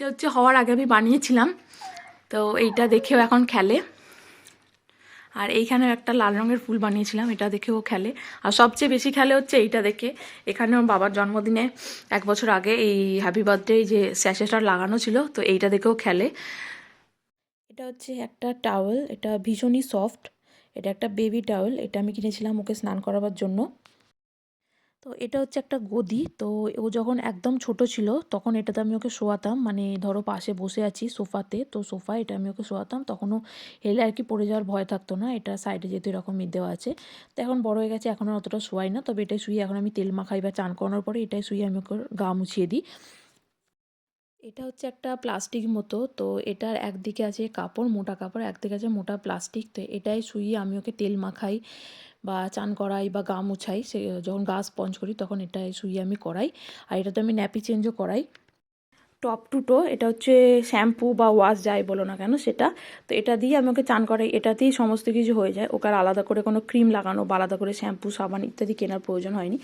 এটা হচ্ছে হওয়ার আগে আমি বানিয়েছিলাম, তো এইটা দেখেও এখন খেলে। আর এইখানে একটা লাল রঙের ফুল বানিয়েছিলাম, এটা দেখেও খেলে। আর সবচেয়ে বেশি খেলে হচ্ছে এইটা দেখে। এখানে ওর বাবার জন্মদিনে 1 বছর আগে এই হ্যাপি বার্থডে যে স্যাশেটা লাগানো ছিল, তো এইটা দেখেও খেলে। এটা হচ্ছে একটা টাওয়েল, এটা ভীষণই সফট। এটা একটা বেবি টাওয়েল, এটা আমি কিনেছিলাম ওকে স্নান করাবার জন্য। তো এটা হচ্ছে একটা গদি। তো ও যখন একদম ছোট ছিল তখন এটাতে আমি ওকে শোয়াতাম, মানে ধরো পাশে বসে আছি সোফাতে, তো সোফা এটা আমি ওকে শোয়াতাম, তখনও হেলে আর কি পড়ে যাওয়ার ভয় থাকতো না। এটা সাইডে যেহেতু এরকম দেওয়া আছে। তো এখন বড় হয়ে গেছে, এখন আর অতটা শোয়াই না, তবে এটাই শুয়ে এখন আমি তেল মাখাই বা চান করানোর পরে এটাই শুয়ে আমি ওকে গা মুছিয়ে দিই। এটা হচ্ছে একটা প্লাস্টিক মতো, তো এটার একদিকে আছে কাপড়, মোটা কাপড়, একদিকে আছে মোটা প্লাস্টিক। তো এটাই শুয়ে আমি ওকে তেল মাখাই বা চান করাই বা গা মুছাই। সে যখন গা স্পঞ্জ করি তখন এটাই শুয়ে আমি করাই। আর এটাতে আমি ন্যাপি চেঞ্জও করাই। টপ টু টো এটা হচ্ছে শ্যাম্পু বা ওয়াশ যাই বলো না কেন সেটা। তো এটা দিয়ে আমি ওকে চান করাই, এটাতেই সমস্ত কিছু হয়ে যায়। ওকে আর আলাদা করে কোনো ক্রিম লাগানো বা আলাদা করে শ্যাম্পু সাবান ইত্যাদি কেনার প্রয়োজন হয়নি,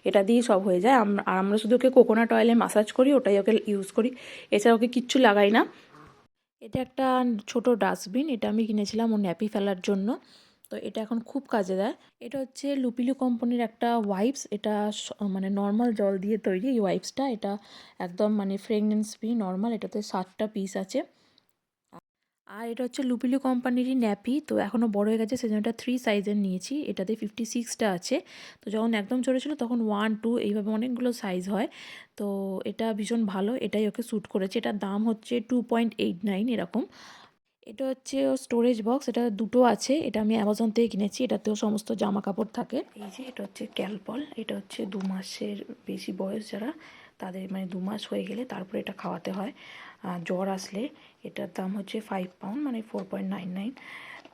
এটা দিয়েই সব হয়ে যায়। আর আমরা শুধু ওকে কোকোনাট অয়েলে মাসাজ করি, ওটাই ওকে ইউজ করি, এছাড়া ওকে কিচ্ছু লাগাই না। এটা একটা ছোট ডাস্টবিন, এটা আমি কিনেছিলাম ওর ন্যাপি ফেলার জন্য। তো এটা এখন খুব কাজে দেয়। এটা হচ্ছে লুপিলু কোম্পানির একটা ওয়াইপস, এটা মানে নর্মাল জল দিয়ে তৈরি এই ওয়াইপসটা। এটা একদম মানে ফ্রেগনেন্স ফ্রি নর্মাল, এটাতে 7টা পিস আছে। আর এটা হচ্ছে লুপিলু কোম্পানিরই ন্যাপি, তো এখনও বড় হয়ে গেছে সেজন্য এটা 3 সাইজের নিয়েছি। এটাতে 56টা আছে। তো যখন একদম ছোটো ছিল তখন 1, 2 এইভাবে অনেকগুলো সাইজ হয়। তো এটা ভীষণ ভালো, এটাই ওকে স্যুট করেছে। এটার দাম হচ্ছে 2.89 এরকম। এটা হচ্ছে স্টোরেজ বক্স, এটা দুটো আছে, এটা আমি অ্যামাজন থেকে কিনেছি। এটাতেও সমস্ত জামা কাপড় থাকে। এই যে এটা হচ্ছে ক্যালপল, এটা হচ্ছে 2 মাসের বেশি বয়স যারা, তাদের মানে 2 মাস হয়ে গেলে তারপরে এটা খাওয়াতে হয়। জ্বর আসলে এটার দাম হচ্ছে 5 পাউন্ড, মানে 4.99।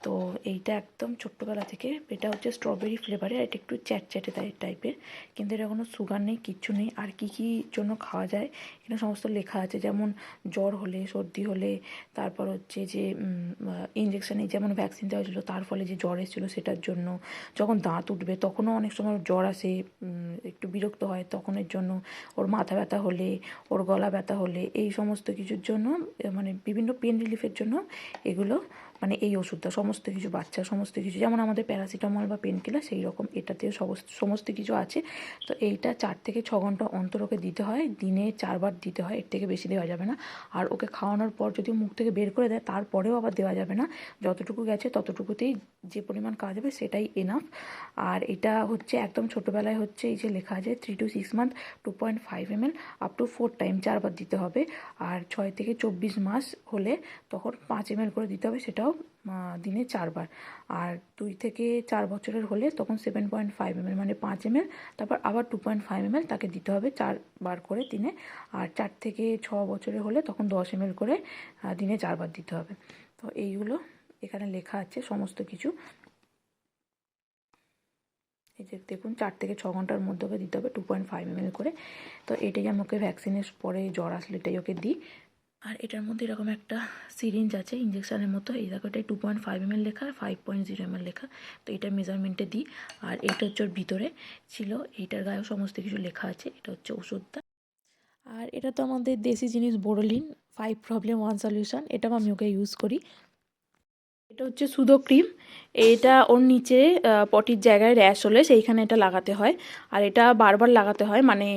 তো এইটা একদম ছোট্টবেলা থেকে, এটা হচ্ছে স্ট্রবেরি ফ্লেভারের, এটা একটু চ্যাটচ্যাটে টাইপের, কিন্তু এটা কোনো সুগার নেই, কিচ্ছু নেই। আর কী কী জন্য খাওয়া যায় এটা সমস্ত লেখা আছে, যেমন জ্বর হলে, সর্দি হলে, তারপর হচ্ছে যে ইঞ্জেকশানে যেমন ভ্যাকসিন দেওয়া হয়েছিলো তার ফলে যে জ্বর এসেছিলো সেটার জন্য, যখন দাঁত উঠবে তখনও অনেক সময় জ্বর আসে, একটু বিরক্ত হয় তখনের জন্য, ওর মাথা ব্যথা হলে, ওর গলা ব্যথা হলে, এই সমস্ত কিছুর জন্য, মানে বিভিন্ন পেন রিলিফের জন্য এগুলো, মানে এই ওষুধটা সমস্ত কিছু, বাচ্চার সমস্ত কিছু, যেমন আমাদের প্যারাসিটামল বা পেন কিলার সেই রকম এটাতেও সমস্ত কিছু আছে। তো এইটা 4 থেকে 6 ঘন্টা অন্তর ওকে দিতে হয়, দিনে 4 বার দিতে হয়, এর থেকে বেশি দেওয়া যাবে না। আর ওকে খাওয়ানোর পর যদি মুখ থেকে বের করে দেয় তারপরেও আবার দেওয়া যাবে না, যতটুকু গেছে ততটুকুতেই যে পরিমাণ খাওয়া যাবে সেটাই এনাফ। আর এটা হচ্ছে একদম ছোটোবেলায় হচ্ছে এই যে লেখা আছে 3 to 6 month 2.5 ml up to 4 time, 4 বার দিতে হবে। আর 6 থেকে 24 মাস হলে তখন 5 ml করে দিতে হবে, সেটাও দিনে 4 বার। আর 2 থেকে 4 বছরের হলে তখন 7.5 ml, মানে 5 ml, তারপর আবার 2.5 ml তাকে দিতে হবে 4 বার করে দিনে। আর 4 থেকে 6 বছরের হলে তখন 10 ml করে দিনে 4 বার দিতে হবে। তো এইগুলো এখানে লেখা আছে সমস্ত কিছু। এই যে দেখুন 4 থেকে 6 ঘন্টার মধ্যে ওকে দিতে হবে 2.5 ml করে। তো এটাই আমি ওকে ভ্যাকসিনের পরে জ্বর আসলে এটাই ওকে দিই। আর এটার মধ্যে এরকম একটা সিরিঞ্জ আছে ইঞ্জেকশনের মতো, এই দেখো এটাই 2.5 ml লেখা আর 5.0 ml লেখা। তো এটা মেজারমেন্টে দিই। আর এটা হচ্ছে ওর ভিতরে ছিল, এইটার গায়েও সমস্ত কিছু লেখা আছে, এটা হচ্ছে ওষুধটা। আর এটা তো আমাদের দেশি জিনিস বোরোলিন, 5 প্রবলেম 1 সলিউশন, এটাও আমি ওকে ইউজ করি। এটা হচ্ছে সুদো ক্রিম, এটা ওর নিচে পটির জায়গায় র্যাশ হলে সেইখানে এটা লাগাতে হয়। আর এটা বারবার লাগাতে হয়, মানে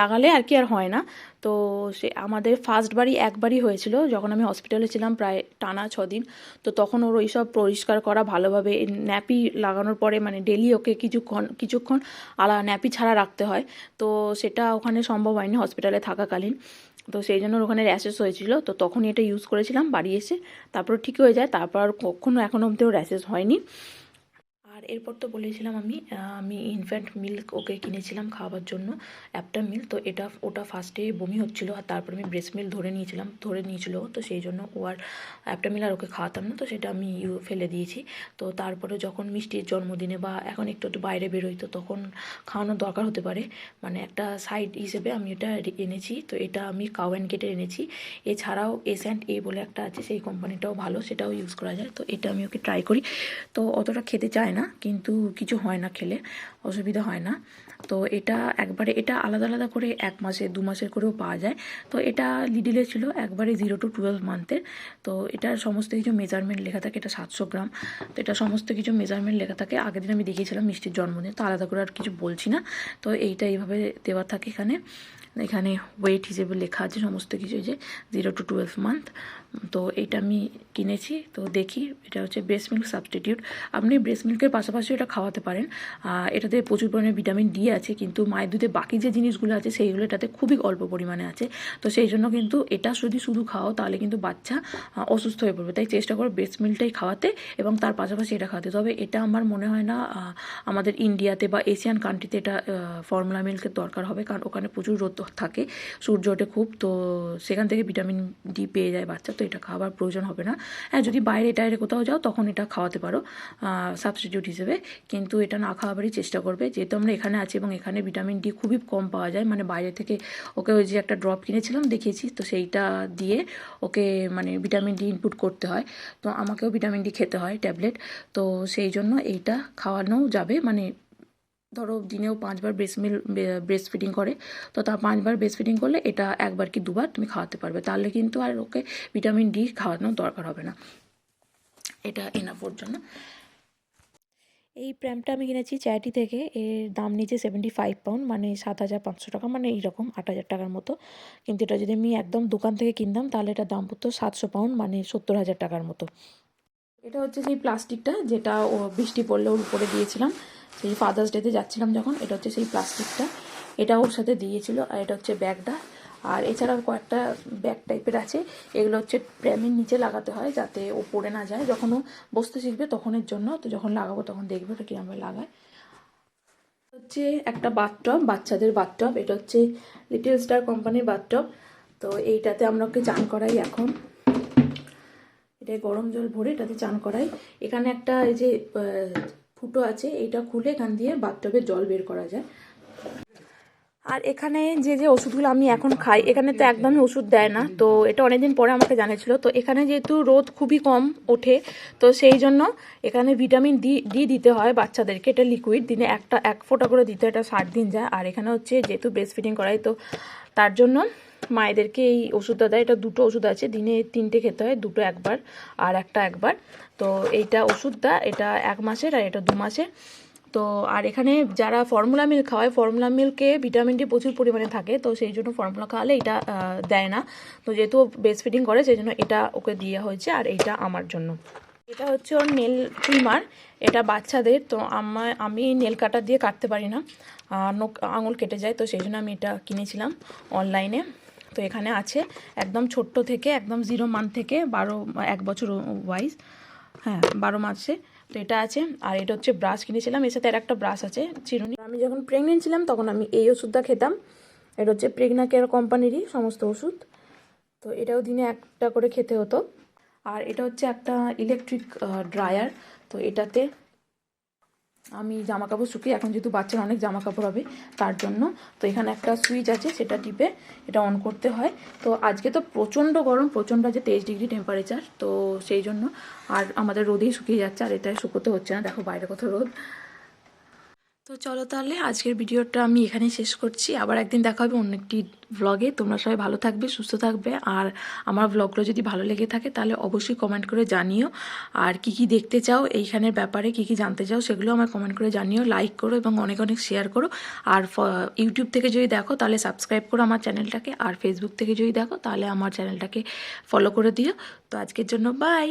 লাগালে আর কি আর হয় না। তো সে আমাদের ফার্স্টবারই একবারই হয়েছিল যখন আমি হসপিটালে ছিলাম প্রায় টানা 6 দিন। তো তখন ওর ওইসব পরিষ্কার করা ভালোভাবে, ন্যাপি লাগানোর পরে মানে ডেলি ওকে কিছুক্ষণ ন্যাপি ছাড়া রাখতে হয়। তো সেটা ওখানে সম্ভব হয়নি হসপিটালে থাকাকালীন। তো সেই জন্য ওখানে র্যাশেস হয়েছিল, তো তখনই এটা ইউজ করেছিলাম বাড়ি এসে, তারপর ঠিক হয়ে যায়, তারপর আর কখনো এখনও অবধিও র্যাশেস হয়নি। আর এরপর তো বলেছিলাম আমি ইনফ্যান্ট মিল্ক ওকে কিনেছিলাম খাওয়াবার জন্য, অ্যাপটা মিল্ক। তো ওটা ফার্স্টে বমি হচ্ছিল, আর তারপর আমি ব্রেস্ট মিল্ক ধরে নিয়েছিল, তো সেই জন্য ও আর অ্যাপটা মিল আর ওকে খাওয়াতাম না, তো সেটা আমি ফেলে দিয়েছি। তো তারপরে যখন মিষ্টির জন্মদিনে বা এখন একটু একটু বাইরে বেরোই, তো তখন খাওয়ানোর দরকার হতে পারে, মানে একটা সাইড হিসেবে আমি এটা এনেছি। তো এটা আমি কাউ অ্যান্ড গেটের এনেছি। এছাড়াও S&A বলে একটা আছে, সেই কোম্পানিটাও ভালো, সেটাও ইউজ করা যায়। তো এটা আমি ওকে ট্রাই করি। তো অতটা খেতে চায় না, কিন্তু কিছু হয় না, খেলে অসুবিধা হয় না। তো এটা একবারে এটা আলাদা আলাদা করে 1 মাসে 2 মাসের করেও পাওয়া যায়। তো এটা লিডিলে ছিল একবারে 0 to 12 মান্থের। তো এটার সমস্ত কিছু মেজারমেন্ট লেখা থাকে, এটা 700 গ্রাম। তো এটা সমস্ত কিছু মেজারমেন্ট লেখা থাকে। আগের দিন আমি দেখিয়েছিলাম মিষ্টির জন্মদিন, তো আলাদা করে আর কিছু বলছি না। তো এইটা এইভাবে দেওয়া থাকে এখানে। এখানে ওয়েট হিসেবে লেখা আছে সমস্ত কিছু, যে 0 to 12 মান্থ। তো এটা আমি কিনেছি। তো দেখি, এটা হচ্ছে ব্রেস্ট মিল্ক সাবস্টিটিউট। আপনি ব্রেস্ট মিল্কের পাশাপাশি এটা খাওয়াতে পারেন। এটাতে প্রচুর পরিমাণে ভিটামিন ডি আছে, কিন্তু মায়ের দুধে বাকি যে জিনিসগুলো আছে সেইগুলো এটাতে খুবই অল্প পরিমাণে আছে। তো সেই জন্য কিন্তু এটা যদি শুধু খাও তাহলে কিন্তু বাচ্চা অসুস্থ হয়ে পড়বে। তাই চেষ্টা করো ব্রেস্ট মিল্কটাই খাওয়াতে এবং তার পাশাপাশি এটা খাওয়াতে। তবে এটা আমার মনে হয় না আমাদের ইন্ডিয়াতে বা এশিয়ান কান্ট্রিতে এটা ফর্মুলা মিল্কের দরকার হবে, কারণ ওখানে প্রচুর রোদ থাকে, সূর্য ওঠে খুব, তো সেখান থেকে ভিটামিন ডি পেয়ে যায় বাচ্চা। তো এটা খাওয়ার প্রয়োজন হবে না। হ্যাঁ, যদি বাইরে টাইরে কোথাও যাও তখন এটা খাওয়াতে পারো সাবস্টিটিউট হিসেবে, কিন্তু এটা না খাওয়াবারই চেষ্টা করবে, যেহেতু আমরা এখানে আছি এবং এখানে ভিটামিন ডি খুবই কম পাওয়া যায়। মানে বাইরে থেকে ওকে ওই যে একটা ড্রপ কিনেছিলাম দেখিয়েছি, তো সেইটা দিয়ে ওকে মানে ভিটামিন ডি ইনপুট করতে হয়। তো আমাকেও ভিটামিন ডি খেতে হয় ট্যাবলেট। তো সেই জন্য এইটা খাওয়ানো যাবে। মানে ধরো দিনেও 5 বার ব্রেস্ট ফিডিং করে, তো তা 5 বার ব্রেস্ট ফিডিং করলে এটা 1 বার কি 2 বার তুমি খাওয়াতে পারবে। তাহলে কিন্তু আর ওকে ভিটামিন ডি খাওয়ানোর দরকার হবে না। এটা এনাফ ওর জন্য। এই প্র্যামটা আমি কিনেছি চ্যারিটি থেকে। এর দাম নিচে 75 পাউন্ড, মানে 7,500 টাকা, মানে এইরকম 8,000 টাকার মতো। কিন্তু এটা যদি আমি একদম দোকান থেকে কিনতাম তাহলে এটা দাম পড়তো 700 পাউন্ড, মানে 70,000 টাকার মতো। এটা হচ্ছে সেই প্লাস্টিকটা যেটা ও বৃষ্টি পড়লে ওর উপরে দিয়েছিলাম সেই ফাদার্স ডেতে যাচ্ছিলাম যখন। এটা হচ্ছে সেই প্লাস্টিকটা, এটা ওর সাথে দিয়েছিল। আর এটা হচ্ছে ব্যাগটা। আর এছাড়াও কয়েকটা ব্যাগ টাইপের আছে, এগুলো হচ্ছে প্র্যামের নিচে লাগাতে হয় যাতে ও পড়ে না যায়। যখন ও বসতে শিখবে তখনের জন্য, তো যখন লাগাবো তখন দেখবে ওটা কীভাবে লাগায়। হচ্ছে একটা বাথটব, বাচ্চাদের বাথটব। এটা হচ্ছে লিটল স্টার কোম্পানির বাথটব। তো এইটাতে আমরা ওকে চান করাই এখন। এটায় গরম জল ভরে এটাতে চান করাই। এখানে একটা এই যে ফুটো আছে, এটা খুলে এখান দিয়ে বাথটবের জল বের করা যায়। আর এখানে যে যে ওষুধগুলো আমি এখন খাই, এখানে তো একদমই ওষুধ দেয় না। তো এটা অনেকদিন পরে আমাকে জানিয়েছিল। তো এখানে যেহেতু রোদ খুবই কম ওঠে, তো সেই জন্য এখানে ভিটামিন ডি দিতে হয় বাচ্চাদেরকে। এটা লিকুইড, দিনে 1 ফোঁটা করে দিতে, এটা 60 দিন যায়। আর এখানে হচ্ছে যেহেতু ব্রেস্ট ফিডিং করাই, তো তার জন্য মায়েদেরকে এই ওষুধটা দেয়। এটা 2টো ওষুধ আছে, দিনে 3টে খেতে হয়, 2টো একবার আর একটা একবার। তো এইটা ওষুধটা, এটা 1 মাসের আর এটা 2 মাসের। তো আর এখানে যারা ফর্মুলা মিল্ক খাওয়ায়, ফর্মুলা মিল্কে ভিটামিন ডি প্রচুর পরিমাণে থাকে, তো সেই জন্য ফর্মুলা খাওয়ালে এটা দেয় না। তো যেহেতু ব্রেস্ট ফিডিং করে সেই জন্য এটা ওকে দেওয়া হয়েছে। আর এইটা আমার জন্য। এটা হচ্ছে ওর নেল ট্রিমার, এটা বাচ্চাদের। তো আমি নেল কাটার দিয়ে কাটতে পারি না, আঙুল কেটে যায়, তো সেই জন্য আমি এটা কিনেছিলাম অনলাইনে। তো এখানে আছে একদম ছোট্ট থেকে একদম 0 মান্থ থেকে 1 বছর ওয়াইজ, হ্যাঁ 12 মাসে। তো এটা আছে। আর এটা হচ্ছে ব্রাশ কিনেছিলাম, এর সাথে আর একটা ব্রাশ আছে চিরুনি। আমি যখন প্রেগনেন্ট ছিলাম তখন আমি এই ওষুধটা খেতাম। এটা হচ্ছে প্রেগনা কেয়ার কোম্পানিরই সমস্ত ওষুধ। তো এটাও দিনে 1টা করে খেতে হতো। আর এটা হচ্ছে একটা ইলেকট্রিক ড্রায়ার। তো এটাতে আমি জামা কাপড় শুকিয়ে, এখন যেহেতু বাচ্চার অনেক জামা কাপড় হবে তার জন্য। তো এখানে একটা সুইচ আছে, সেটা টিপে এটা অন করতে হয়। তো আজকে তো প্রচণ্ড গরম, প্রচণ্ড আছে 23 ডিগ্রি টেম্পারেচার। তো সেই জন্য আর আমাদের রোদেই শুকিয়ে যাচ্ছে, আর এটাই শুকোতে হচ্ছে না। দেখো বাইরে কত রোদ। তো চলো তাহলে আজকের ভিডিওটা আমি এখানেই শেষ করছি। আবার একদিন দেখা হবে অন্য একটি ভ্লগে। তোমরা সবাই ভালো থাকবে, সুস্থ থাকবে। আর আমার ভ্লগগুলো যদি ভালো লেগে থাকে তাহলে অবশ্যই কমেন্ট করে জানিও। আর কি কি দেখতে চাও এইখানের ব্যাপারে, কি কি জানতে চাও সেগুলো আমার কমেন্ট করে জানিও। লাইক করো এবং অনেক অনেক শেয়ার করো। আর ইউটিউব থেকে যদি দেখো তাহলে সাবস্ক্রাইব করো আমার চ্যানেলটাকে। আর ফেসবুক থেকে যদি দেখো তাহলে আমার চ্যানেলটাকে ফলো করে দিও। তো আজকের জন্য বাই।